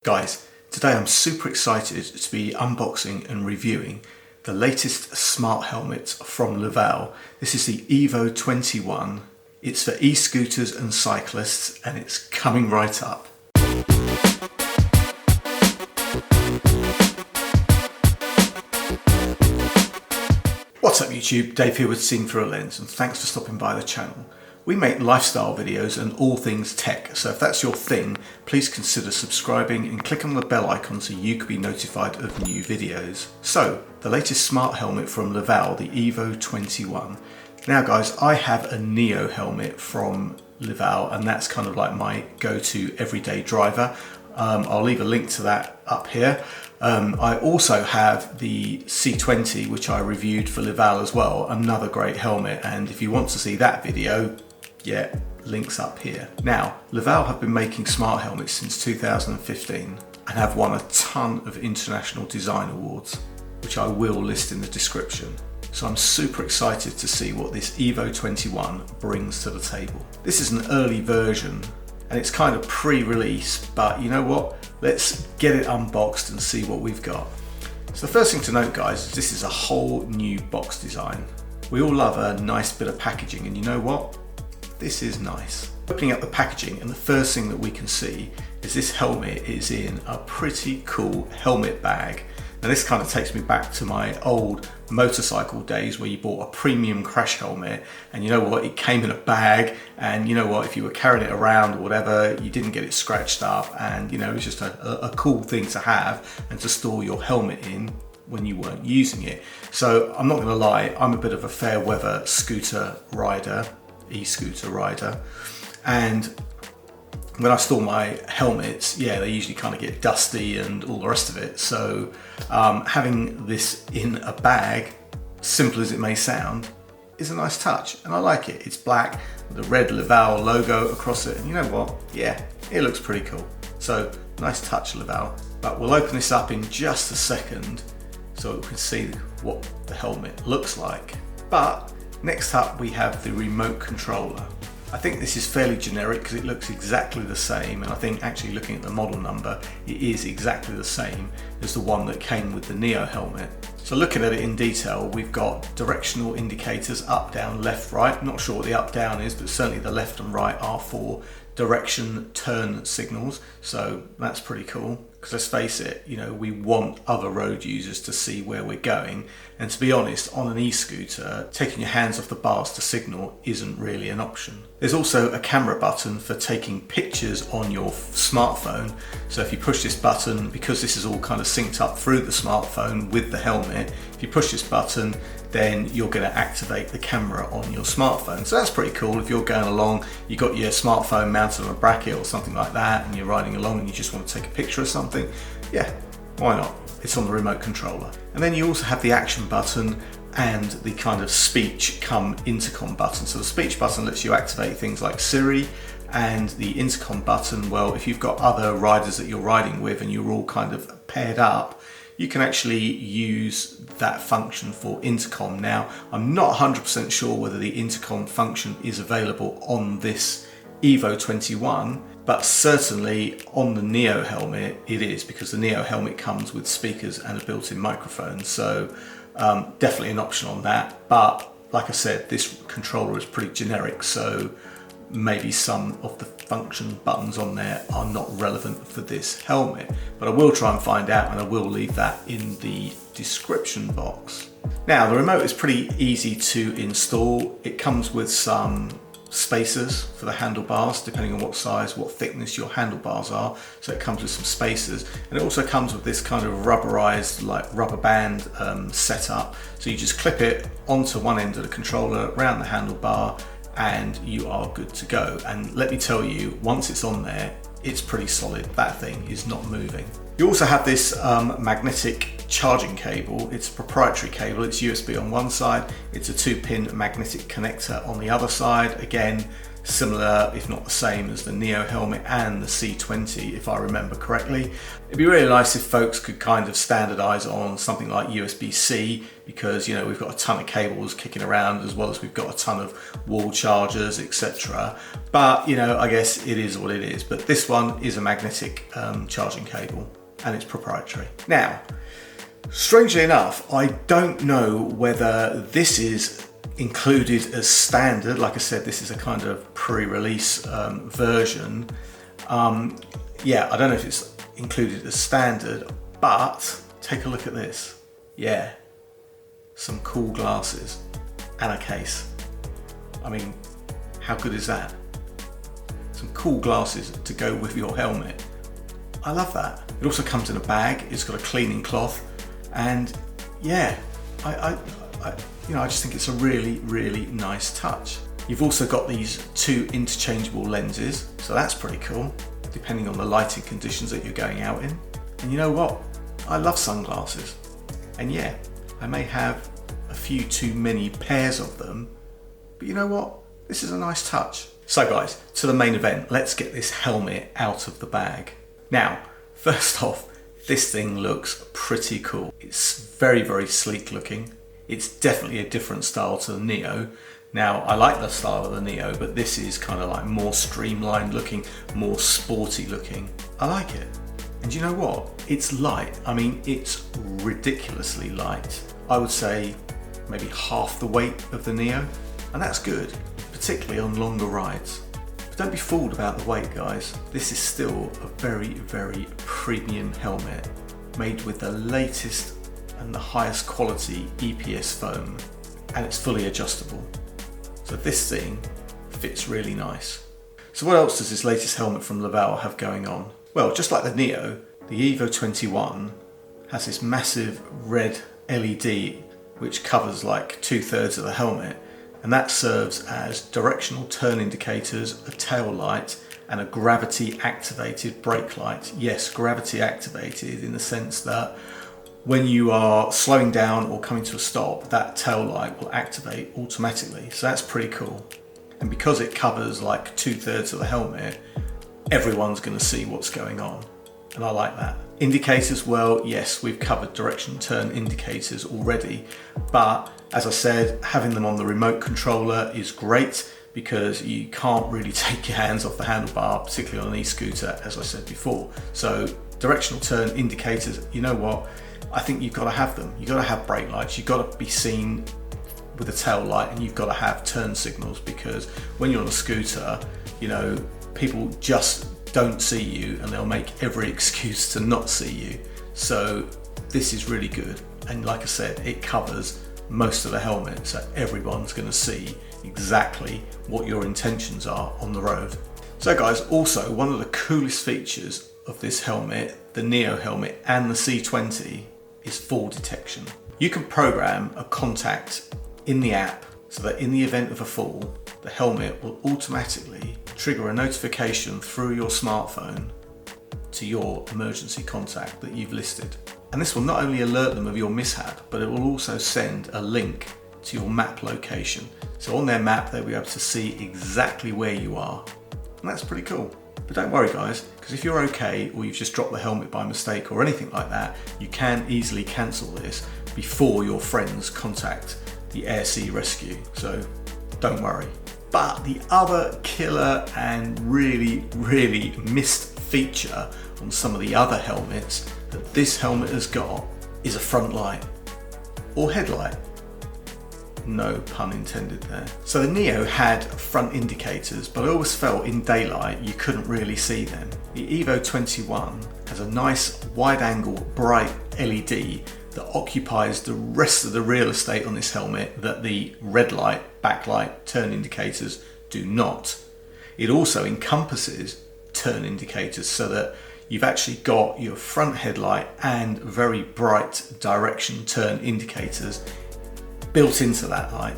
Guys, today I'm super excited to be unboxing and reviewing the latest smart helmet from Lavell. This is the Evo21. It's for e-scooters and cyclists and it's coming right up. What's up YouTube, Dave here with Seeing Through a Lens, and thanks for stopping by the channel. We make lifestyle videos and all things tech, so if that's your thing, please consider subscribing and click on the bell icon so you can be notified of new videos. So, the latest smart helmet from Lavell, the Evo21. Now guys, I have a Neo helmet from Livall, and that's kind of like my go-to everyday driver. I'll leave a link to that up here. I also have the C20, which I reviewed for Livall as well, another great helmet, and if you want to see that video, yeah, links up here. Now, Lavell have been making smart helmets since 2015 and have won a ton of international design awards, which I will list in the description. So I'm super excited to see what this Evo21 brings to the table. This is an early version and it's kind of pre-release, but you know what? Let's get it unboxed and see what we've got. So the first thing to note, guys, is this is a whole new box design. We all love a nice bit of packaging, and you know what? This is nice. Opening up the packaging, and the first thing that we can see is this helmet is in a pretty cool helmet bag. Now this kind of takes me back to my old motorcycle days where you bought a premium crash helmet and you know what, it came in a bag, and you know what, if you were carrying it around or whatever, you didn't get it scratched up, and you know, it was just a cool thing to have and to store your helmet in when you weren't using it. So I'm not gonna lie, I'm a bit of a fair weather scooter rider, e-scooter rider, and when I store my helmets, yeah, they usually kind of get dusty and all the rest of it. So having this in a bag, simple as it may sound, is a nice touch, and I like it. It's black with the red Lavell logo across it, and you know what? Yeah, it looks pretty cool. So nice touch, Lavell. But we'll open this up in just a second so we can see what the helmet looks like. But next up we have the remote controller. I think this is fairly generic because it looks exactly the same, and I think actually looking at the model number, it is exactly the same as the one that came with the Neo helmet. So looking at it in detail, we've got directional indicators, up, down, left, right. Not sure what the up, down is, but certainly the left and right are for direction turn signals. So that's pretty cool, because let's face it, you know, we want other road users to see where we're going. And to be honest, on an e-scooter, taking your hands off the bars to signal isn't really an option. There's also a camera button for taking pictures on your smartphone. So if you push this button, because this is all kind of synced up through the smartphone with the helmet, if you push this button, then you're going to activate the camera on your smartphone. So that's pretty cool. If you're going along, you got your smartphone mounted on a bracket or something like that, and you're riding along and you just want to take a picture of something, yeah, why not? It's on the remote controller. And then you also have the action button and the kind of speech come intercom button. So the speech button lets you activate things like Siri, and the intercom button, well, if you've got other riders that you're riding with and you're all kind of paired up, you can actually use that function for intercom. Now, I'm not 100% sure whether the intercom function is available on this Evo21, but certainly on the Neo helmet it is, because the Neo helmet comes with speakers and a built-in microphone. So definitely an option on that. But like I said, this controller is pretty generic, so maybe some of the function buttons on there are not relevant for this helmet, but I will try and find out, and I will leave that in the description box. Now, the remote is pretty easy to install. It comes with some spacers for the handlebars, depending on what size, what thickness your handlebars are. So it comes with some spacers, and it also comes with this kind of rubberized, like rubber band setup. So you just clip it onto one end of the controller, around the handlebar, and you are good to go. And let me tell you, once it's on there, it's pretty solid. That thing is not moving. You also have this magnetic charging cable. It's a proprietary cable. It's USB on one side. It's a 2-pin magnetic connector on the other side. Again, similar, if not the same, as the Neo helmet and the C20, if I remember correctly. It'd be really nice if folks could kind of standardize on something like USB-C, because you know we've got a ton of cables kicking around, as well as we've got a ton of wall chargers, etc. But you know, I guess it is what it is. But this one is a magnetic charging cable, and it's proprietary. Now, strangely enough, I don't know whether this is included as standard. Like I said, this is a kind of pre-release version. Yeah, I don't know if it's included as standard, but take a look at this. Yeah, some cool glasses and a case. I mean, how good is that? Some cool glasses to go with your helmet. I love that. It also comes in a bag. It's got a cleaning cloth, and yeah, I just think it's a really, really nice touch. You've also got these two interchangeable lenses, so that's pretty cool, depending on the lighting conditions that you're going out in. And you know what? I love sunglasses. And yeah, I may have a few too many pairs of them, but you know what? This is a nice touch. So guys, to the main event, let's get this helmet out of the bag. Now, first off, this thing looks pretty cool. It's very, very sleek looking. It's definitely a different style to the Neo. Now, I like the style of the Neo, but this is kind of like more streamlined looking, more sporty looking. I like it. And you know what? It's light. I mean, it's ridiculously light. I would say maybe half the weight of the Neo, and that's good, particularly on longer rides. But don't be fooled about the weight, guys. This is still a very, very premium helmet made with the latest and the highest quality EPS foam, and it's fully adjustable. So this thing fits really nice. So what else does this latest helmet from Lavell have going on? Well, just like the Neo, the Evo21 has this massive red LED which covers like 2/3 of the helmet, and that serves as directional turn indicators, a tail light, and a gravity activated brake light. Yes, gravity activated in the sense that when you are slowing down or coming to a stop, that tail light will activate automatically. So that's pretty cool. And because it covers like 2/3 of the helmet, everyone's going to see what's going on. And I like that. Indicators, well, yes, we've covered direction turn indicators already. But as I said, having them on the remote controller is great, because you can't really take your hands off the handlebar, particularly on an e-scooter, as I said before. So directional turn indicators, you know what? I think you've got to have them. You've got to have brake lights. You've got to be seen with a tail light, and you've got to have turn signals, because when you're on a scooter, you know, people just don't see you and they'll make every excuse to not see you. So this is really good. And like I said, it covers most of the helmet, so everyone's going to see exactly what your intentions are on the road. So guys, also one of the coolest features of this helmet, the Neo helmet and the C20, is fall detection. You can program a contact in the app so that in the event of a fall, the helmet will automatically trigger a notification through your smartphone to your emergency contact that you've listed. And this will not only alert them of your mishap, but it will also send a link to your map location. So on their map, they'll be able to see exactly where you are. And that's pretty cool. But don't worry guys, because if you're okay, or you've just dropped the helmet by mistake or anything like that, you can easily cancel this before your friends contact the Air Sea Rescue. So don't worry. But the other killer and really, really missed feature on some of the other helmets that this helmet has got is a front light or headlight. No pun intended there. So the Neo had front indicators, but I always felt in daylight you couldn't really see them. The Evo21 has a nice wide angle bright LED that occupies the rest of the real estate on this helmet that the red light, backlight, turn indicators do not. It also encompasses turn indicators, so that you've actually got your front headlight and very bright direction turn indicators built into that light.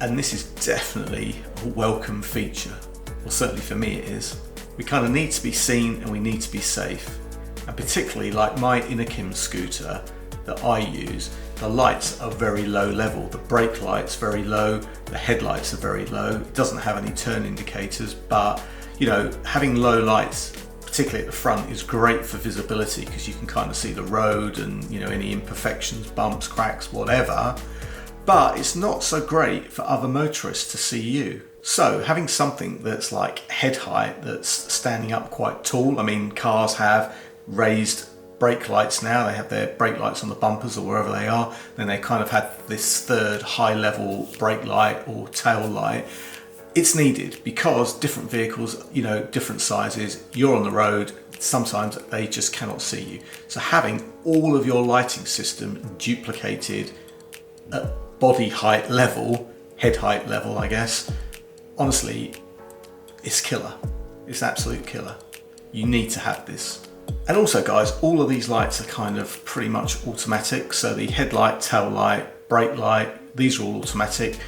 And this is definitely a welcome feature. Well, certainly for me it is. We kind of need to be seen and we need to be safe. And particularly like my Inakim scooter that I use, the lights are very low level. The brake light's very low, the headlights are very low. It doesn't have any turn indicators, but you know, having low lights, particularly at the front, is great for visibility because you can kind of see the road and, you know, any imperfections, bumps, cracks, whatever. But it's not so great for other motorists to see you. So having something that's like head height, that's standing up quite tall. I mean, cars have raised brake lights now. They have their brake lights on the bumpers or wherever they are. Then they kind of had this third high level brake light or tail light. It's needed because different vehicles, you know, different sizes, you're on the road, sometimes they just cannot see you. So having all of your lighting system duplicated at body height level, head height level, I guess, honestly, it's killer. It's absolute killer. You need to have this. And also guys, all of these lights are kind of pretty much automatic. So the headlight, tail light, brake light, these are all automatic.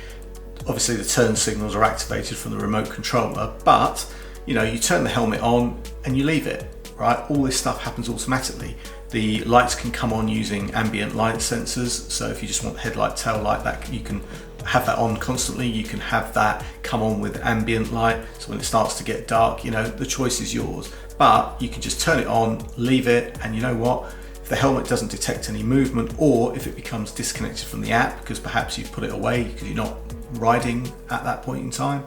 Obviously the turn signals are activated from the remote controller, but you know, you turn the helmet on and you leave it, right? All this stuff happens automatically. The lights can come on using ambient light sensors. So if you just want headlight, tail light, that you can have that on constantly. You can have that come on with ambient light. So when it starts to get dark, you know, the choice is yours, but you can just turn it on, leave it. And you know what? If the helmet doesn't detect any movement, or if it becomes disconnected from the app because perhaps you've put it away because you're not riding at that point in time,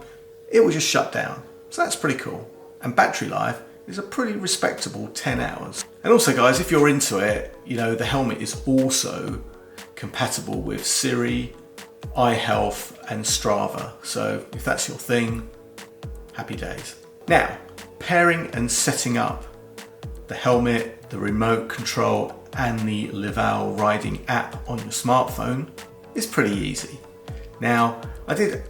it will just shut down. So that's pretty cool. And battery life is a pretty respectable 10 hours. And also guys, if you're into it, you know, the helmet is also compatible with Siri, iHealth and Strava. So if that's your thing, happy days. Now, pairing and setting up the helmet, the remote control and the Livall riding app on your smartphone is pretty easy. Now, I did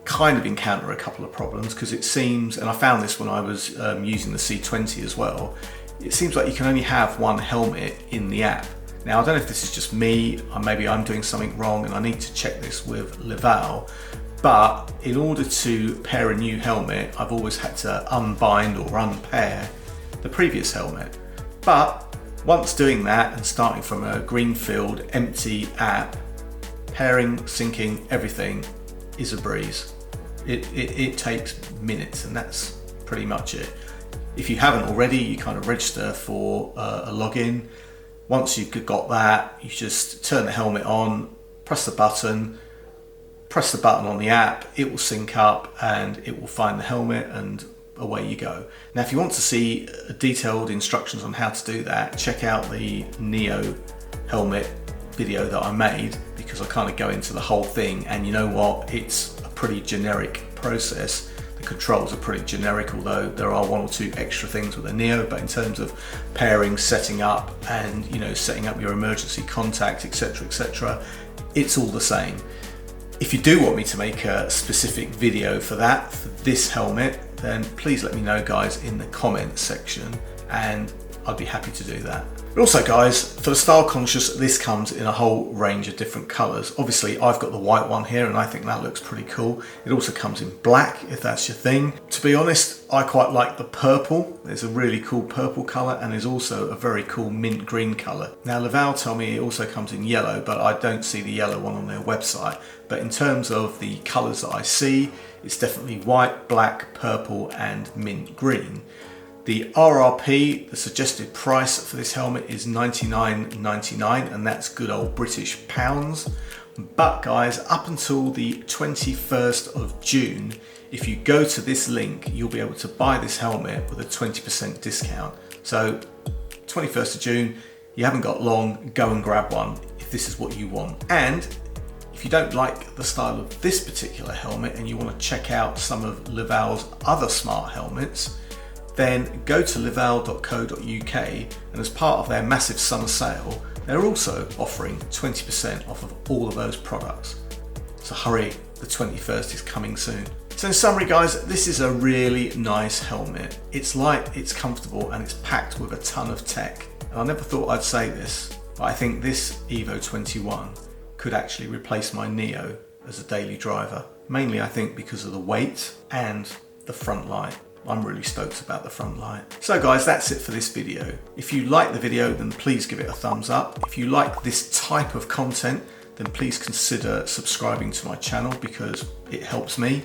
kind of encounter a couple of problems because it seems, and I found this when I was using the C20 as well, it seems like you can only have one helmet in the app. Now, I don't know if this is just me, or maybe I'm doing something wrong and I need to check this with Lavell, but in order to pair a new helmet, I've always had to unbind or unpair the previous helmet. But once doing that and starting from a greenfield empty app, pairing, syncing, everything is a breeze. It takes minutes and that's pretty much it. If you haven't already, you kind of register for a login. Once you've got that, you just turn the helmet on, press the button on the app, it will sync up and it will find the helmet and away you go. Now, if you want to see detailed instructions on how to do that, check out the Neo helmet video that I made, because I kind of go into the whole thing, and you know what, it's a pretty generic process. The controls are pretty generic, although there are one or two extra things with the Neo, but in terms of pairing, setting up and, you know, setting up your emergency contact, etc., it's all the same. If you do want me to make a specific video for that, for this helmet, then please let me know guys in the comments section and I'd be happy to do that. But also guys, for the style conscious, this comes in a whole range of different colours. Obviously I've got the white one here and I think that looks pretty cool. It also comes in black if that's your thing. To be honest, I quite like the purple. There's a really cool purple colour and there's also a very cool mint green colour. Now Lavell tell me it also comes in yellow, but I don't see the yellow one on their website. But in terms of the colours that I see, it's definitely white, black, purple and mint green. The RRP, the suggested price for this helmet is $99.99 and that's good old British pounds. But guys, up until the 21st of June, if you go to this link, you'll be able to buy this helmet with a 20% discount. So 21st of June, you haven't got long, go and grab one if this is what you want. And if you don't like the style of this particular helmet and you want to check out some of Lavell's other smart helmets, then go to livall.co.uk and as part of their massive summer sale, they're also offering 20% off of all of those products. So hurry, the 21st is coming soon. So in summary guys, this is a really nice helmet. It's light, it's comfortable and it's packed with a ton of tech. And I never thought I'd say this, but I think this Evo21 could actually replace my Neo as a daily driver. Mainly I think because of the weight and the front light. I'm really stoked about the front light. So guys, that's it for this video. If you like the video, then please give it a thumbs up. If you like this type of content, then please consider subscribing to my channel because it helps me.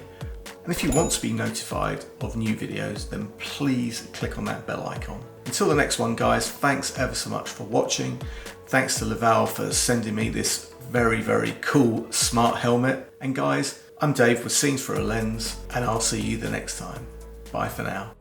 And if you want to be notified of new videos, then please click on that bell icon. Until the next one, guys, thanks ever so much for watching. Thanks to Lavell for sending me this very, very cool smart helmet. And guys, I'm Dave with Scenes Through a Lens, and I'll see you the next time. Bye for now.